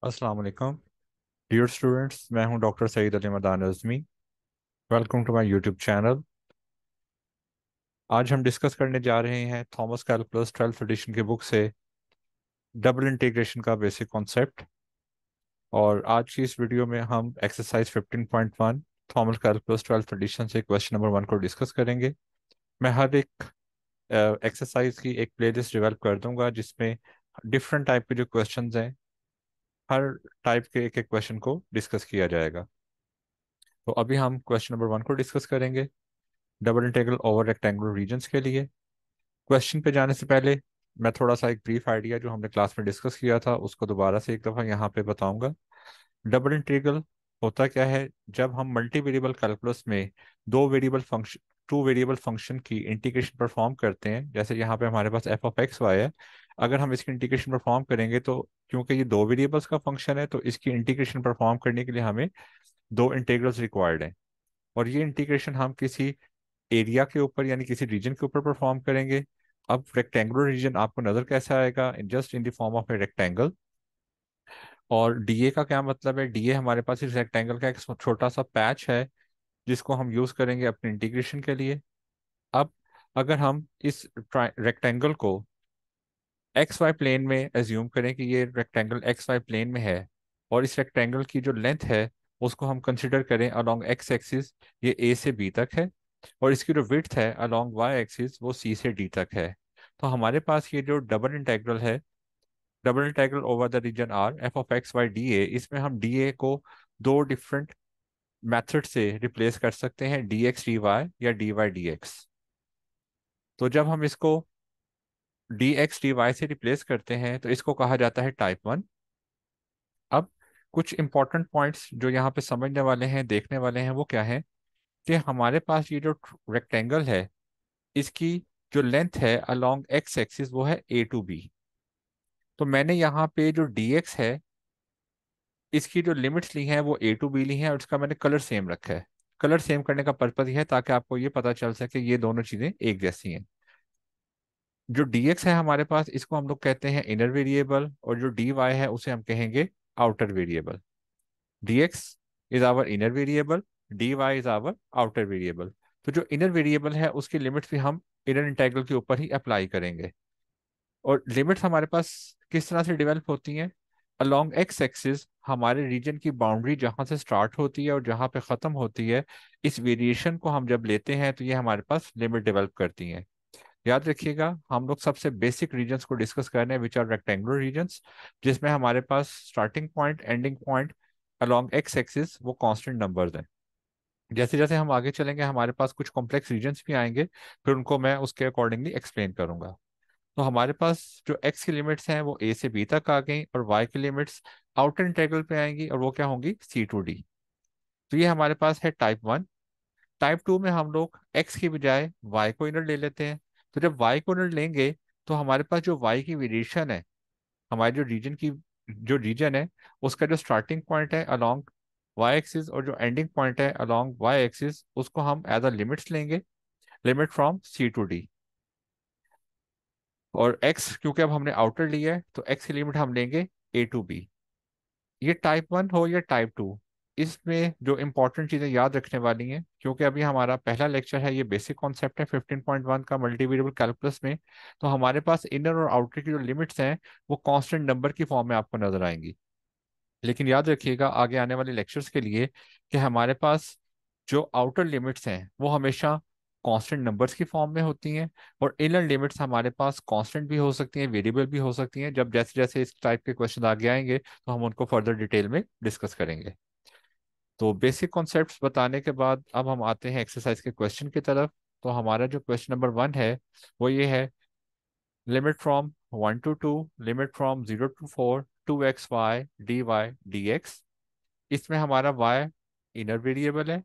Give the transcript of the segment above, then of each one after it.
अस्सलाम वालेकुम dear students. मैं हूं doctor Saeed Ali Madan Azmi. Welcome to my YouTube channel. आज हम डिस्कस करने जा रहे हैं थॉमस कैलकुलस 12th एडिशन के बुक से डबल इंटीग्रेशन का बेसिक कॉन्सेप्ट। और आज की इस वीडियो में हम exercise 15.1 Thomas calculus 12th edition से क्वेश्चन नंबर 1 को डिस्कस करेंगे। मैं हर एक एक्सरसाइज की एक प्लेलिस्ट डेवलप कर दूंगा जिसमें डिफरेंट टाइप के जो क्वेश्चंस हैं, हर टाइप के एक एक क्वेश्चन को डिस्कस किया जाएगा। तो अभी हम क्वेश्चन नंबर 1 को डिस्कस करेंगे, double integral over rectangular regions के लिए। क्वेश्चन पे जाने से पहले मैं थोड़ा सा एक ब्रीफ आइडिया जो हमने क्लास में डिस्कस किया था उसको दोबारा से एक दफ़ा यहाँ पे बताऊंगा। डबल इंटीग्रल होता क्या है? जब हम मल्टी वेरिएबल कैलकुलस में दो variable function two variable function की इंटीग्रेशन परफॉर्म करते हैं, जैसे यहाँ पे हमारे पास एफ ऑफ एक्स वाई है। अगर हम इसकी इंटीग्रेशन परफॉर्म करेंगे तो क्योंकि ये दो वेरिएबल्स का फंक्शन है तो इसकी इंटीग्रेशन परफॉर्म करने के लिए हमें दो इंटीग्रल्स रिक्वायर्ड हैं। और ये इंटीग्रेशन हम किसी एरिया के ऊपर यानी किसी रीजन के ऊपर परफॉर्म करेंगे। अब रेक्टेंगुलर रीजन आपको नजर कैसा आएगा? Just in the form of a rectangle. और डीए का क्या मतलब है? डीए हमारे पास इस रेक्टेंगल का एक छोटा सा पैच है जिसको हम यूज करेंगे अपने इंटीग्रेशन के लिए। अब अगर हम इस रेक्टेंगल को एक्स वाई प्लेन में एज्यूम करें कि ये रेक्टेंगल एक्स वाई प्लेन में है, और इस रेक्टेंगल की जो लेंथ है उसको हम कंसिडर करें अलोंग एक्स एक्सिस, ये ए से बी तक है। और इसकी जो विड्थ है अलोंग वाई एक्सिस वो सी से डी तक है। तो हमारे पास ये जो डबल इंटेग्रल है, double integral over the region R f of x y d A, इसमें हम डी ए को दो डिफरेंट मेथड से रिप्लेस कर सकते हैं, डी एक्स डी वाई या डी वाई डी एक्स। तो जब हम इसको डी एक्स डी वाई से रिप्लेस करते हैं तो इसको कहा जाता है टाइप 1। अब कुछ इंपॉर्टेंट पॉइंट्स जो यहाँ पे समझने वाले हैं, देखने वाले हैं, वो क्या है कि हमारे पास ये जो रेक्टेंगल है इसकी जो लेंथ है अलोंग एक्स एक्सिस वो है ए टू बी। तो मैंने यहाँ पे जो डी एक्स है इसकी जो लिमिट्स ली हैं वो ए टू बी ली हैं, और इसका मैंने कलर सेम रखा है। कलर सेम करने का पर्पज ये है ताकि आपको ये पता चल सके ये दोनों चीजें एक जैसी हैं। जो डी एक्स है हमारे पास इसको हम लोग कहते हैं इनर वेरिएबल, और जो डी वाई है उसे हम कहेंगे outer variable. dx is our inner variable, dy is our outer variable. तो जो इनर वेरिएबल है उसकी लिमिट्स भी हम इनर इंटीग्रल के ऊपर ही अप्लाई करेंगे। और लिमिट्स हमारे पास किस तरह से डेवलप होती हैं? अलोंग एक्स एक्सिस हमारे रीजन की बाउंड्री जहां से स्टार्ट होती है और जहां पे खत्म होती है, इस वेरिएशन को हम जब लेते हैं तो ये हमारे पास लिमिट डेवलप करती हैं। याद रखिएगा हम लोग सबसे बेसिक रीजन्स को डिस्कस कर रहे हैं विच आर रेक्टेंगुलर रीजन्स, जिसमें हमारे पास starting point ending point along x axis वो कांस्टेंट नंबर्स हैं। जैसे जैसे हम आगे चलेंगे हमारे पास कुछ कॉम्प्लेक्स रीजन्स भी आएंगे, फिर उनको मैं उसके अकॉर्डिंगली एक्सप्लेन करूंगा। तो हमारे पास जो एक्स की लिमिट्स हैं वो ए से बी तक आ गई, और वाई की लिमिट्स आउटर इंटीग्रल पे आएंगी और वो क्या होंगी? सी टू डी। तो ये हमारे पास है टाइप 1। टाइप 2 में हम लोग एक्स की बजाय वाई को इनर ले लेते हैं। तो जब वाई को इनर लेंगे तो हमारे पास जो वाई की वेरिएशन है, हमारे जो रीजन है उसका जो स्टार्टिंग पॉइंट है अलोंग वाई एक्सिस और जो एंडिंग पॉइंट है अलोंग वाई एक्सिस उसको हम एज अ लिमिट्स लेंगे, limit from c to d. और एक्स क्योंकि अब हमने आउटर लिया है तो एक्स की लिमिट हम लेंगे ए टू बी। ये टाइप 1 हो या टाइप 2, इसमें जो इंपॉर्टेंट चीज़ें याद रखने वाली हैं, क्योंकि अभी हमारा पहला लेक्चर है, ये बेसिक कॉन्सेप्ट है 15.1 का मल्टी वेरिएबल कैलकुलस में। तो हमारे पास इनर और आउटर की जो लिमिट्स हैं वो कांस्टेंट नंबर की फॉर्म में आपको नजर आएंगी। लेकिन याद रखिएगा आगे आने वाले लेक्चर्स के लिए कि हमारे पास जो आउटर लिमिट्स हैं वो हमेशा कांस्टेंट नंबर्स की फॉर्म में होती हैं, और इनर लिमिट्स हमारे पास कांस्टेंट भी हो सकती हैं, वेरिएबल भी हो सकती हैं। जब जैसे जैसे इस टाइप के क्वेश्चन आगे आएंगे तो हम उनको फर्दर डिटेल में डिस्कस करेंगे। तो बेसिक कॉन्सेप्ट्स बताने के बाद अब हम आते हैं एक्सरसाइज के क्वेश्चन की तरफ। तो हमारा जो क्वेश्चन नंबर 1 है वो ये है, limit from 1 to 2, limit from 0 to 4 2xy dy dx। इसमें हमारा y इनर वेरिएबल है,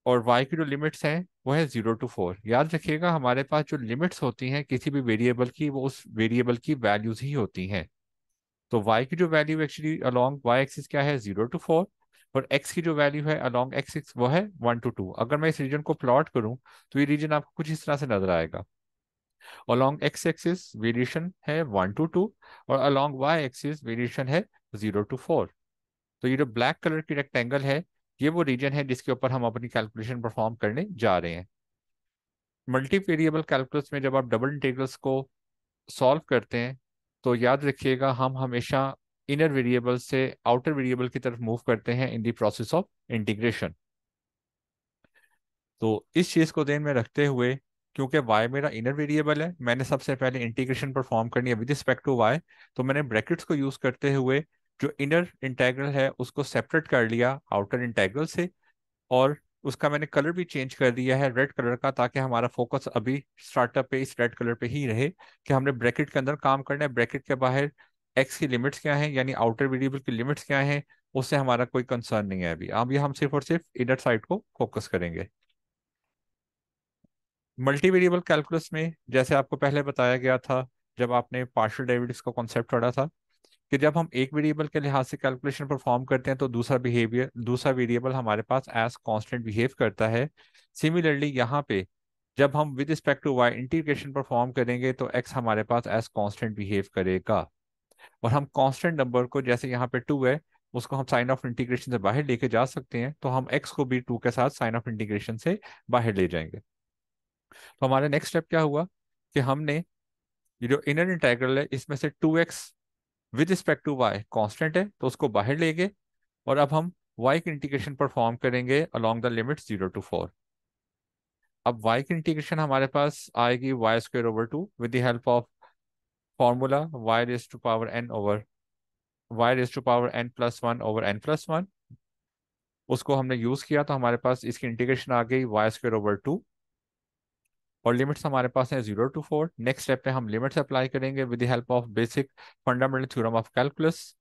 और y की जो लिमिट्स हैं वो है 0 to 4। याद रखिएगा हमारे पास जो लिमिट्स होती हैं किसी भी वेरिएबल की वो उस वेरिएबल की वैल्यूज ही होती हैं। तो y की जो value actually along y axis क्या है? 0 to 4। और x की जो वैल्यू है अलोंग x एक्सिस वो है 1 to 2। अगर मैं इस रीजन को प्लॉट करूं तो ये रीजन आपको कुछ इस तरह से नजर आएगा। अलोंग x एक्सिस वेरिएशन है 1 to 2, और अलोंग y एक्सिस वेरिएशन है 0 to 4। तो ये जो ब्लैक कलर की रेक्टेंगल है, ये वो रीजन है जिसके ऊपर हम अपनी कैलकुलेशन परफॉर्म करने जा रहे हैं। मल्टी वेरिएबल कैलकुलस में जब आप डबल इंटीग्रल्स को सॉल्व करते हैं तो याद रखिएगा हम हमेशा इनर वेरिएबल से आउटर वेरिएबल की तरफ मूव करते हैं in the process of integration. तो इस चीज़ को ध्यान में रखते हुए, क्योंकि y मेरा इनर वेरिएबल है, मैंने सबसे पहले इंटीग्रेशन परफॉर्म करनी है विद रिस्पेक्ट टू y। तो मैंने ब्रैकेट्स को यूज करते हुए जो इनर इंटीग्रल है उसको सेपरेट कर लिया आउटर इंटीग्रल से, और उसका मैंने कलर भी चेंज कर दिया है रेड कलर का, ताकि हमारा फोकस अभी स्टार्टअप पे इस रेड कलर पे ही रहे कि हमने ब्रैकेट के अंदर काम करना है। ब्रैकेट के बाहर एक्स की लिमिट्स क्या हैं, यानी आउटर वेरिएबल की लिमिट्स क्या हैं, उससे हमारा कोई कंसर्न नहीं है। अभी हम सिर्फ और सिर्फ इनर साइड को फोकस करेंगे। मल्टी वेरिएबल कैलकुलस में जैसे आपको पहले बताया गया था जब आपने पार्शियल डेरिवेटिव्स का कॉन्सेप्ट पढ़ा था, कि जब हम एक वेरिएबल के लिहाज से कैलकुलेशन परफॉर्म करते हैं तो दूसरा वेरिएबल हमारे पास एज कांस्टेंट बिहेव करता है। सिमिलरली यहाँ पे जब हम with respect to y integration perform करेंगे तो एक्स हमारे पास एज कांस्टेंट बिहेव करेगा। और हम कांस्टेंट नंबर को, जैसे यहाँ पे 2 है, उसको हम साइन ऑफ इंटीग्रेशन से बाहर लेके जा सकते हैं, तो हम एक्स को भी 2 के साथ साइन ऑफ इंटीग्रेशन से बाहर ले जाएंगे। तो हमारा नेक्स्ट स्टेप क्या हुआ कि हमने ये जो इनर इंटीग्रल है इसमें से 2x with respect to y constant है तो उसको बाहर ले गए, और अब हम y की इंटीग्रेशन परफॉर्म करेंगे अलोंग द लिमिट 0 to 4। अब y की इंटीग्रेशन हमारे पास आएगी y² over 2 with the help of formula y⁻n+1/n+1। उसको हमने यूज किया तो हमारे पास इसकी इंटीग्रेशन आ गई y²/2, और लिमिट्स हमारे पास है 0 to 4। नेक्स्ट स्टेप पे हम लिमिट्स अप्लाई करेंगे with the help of basic fundamental theorem of calculus.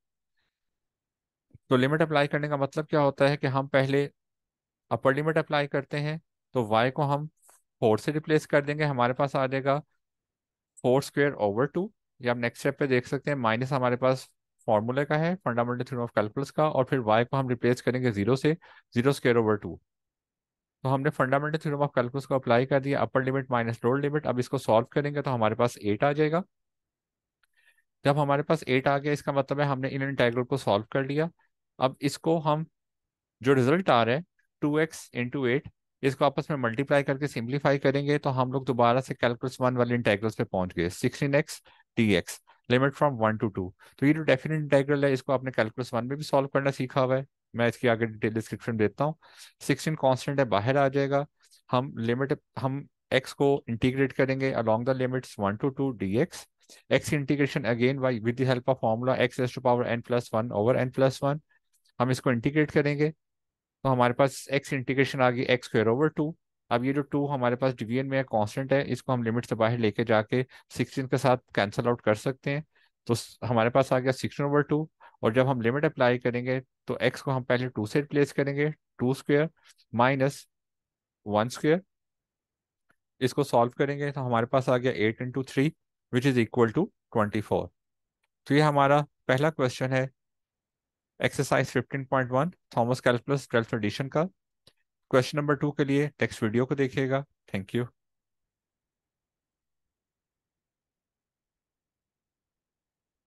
तो लिमिट अप्लाई करने का मतलब क्या होता है कि हम पहले अपर लिमिट अप्लाई करते हैं, तो y को हम 4 से रिप्लेस कर देंगे, हमारे पास आ जाएगा 4² over 2। या आप नेक्स्ट स्टेप पे देख सकते हैं माइनस हमारे पास फॉर्मूले का है फंडामेंटल थ्योरम ऑफ कैलकुलस का, और फिर y को हम रिप्लेस करेंगे 0 से, 0² over 2। तो हमने फंडामेंटल थ्योरम ऑफ कैलकुलस को अप्लाई कर दिया, upper limit minus lower limit. अब इसको सॉल्व करेंगे तो हमारे पास 8 आ जाएगा। जब हमारे पास 8 आ गया इसका मतलब है हमने इन इंटीग्रल को सॉल्व कर लिया। अब इसको हम, जो रिजल्ट आ रहा है 2x × 8, इसको आपस में मल्टीप्लाई करके सिंप्लीफाई करेंगे तो हम लोग दोबारा से कैलकुलस 1 वाले इंटीग्रल्स पे पहुंच गए, 16x dx, limit from 1 to 2। तो ये जो डेफिनेट इंटीग्रल है इसको आपने कैलकुलस 1 में भी सॉल्व करना सीखा हुआ है, मैं इसकी आगे डिटेल डिस्क्रिप्शन देता हूँ। 16 कांस्टेंट है, बाहर आ जाएगा। हम x को इंटीग्रेट करेंगे along the limits 1 to 2 dx। x की integration again y with the help of formula x⁻n+1/n+1। हम इसको इंटीग्रेट करेंगे तो हमारे पास x इंटीग्रेशन आ गई x²/2। अब ये जो 2 हमारे पास डिवीजन में है कांस्टेंट है, इसको हम लिमिट से बाहर लेके जाके 16 के साथ कैंसिल आउट कर सकते हैं। तो हमारे पास आ गया 16/2। और जब हम लिमिट अप्लाई करेंगे तो x को हम पहले 2 से रिप्लेस करेंगे, 2² माइनस 1²। इसको सॉल्व करेंगे तो हमारे पास आ गया 8 × 3 विच इज इक्वल टू 24। तो ये हमारा पहला क्वेश्चन है exercise 15.1 Thomas calculus 12th edition का। क्वेश्चन नंबर 2 के लिए टेक्स्ट वीडियो को देखिएगा। Thank you.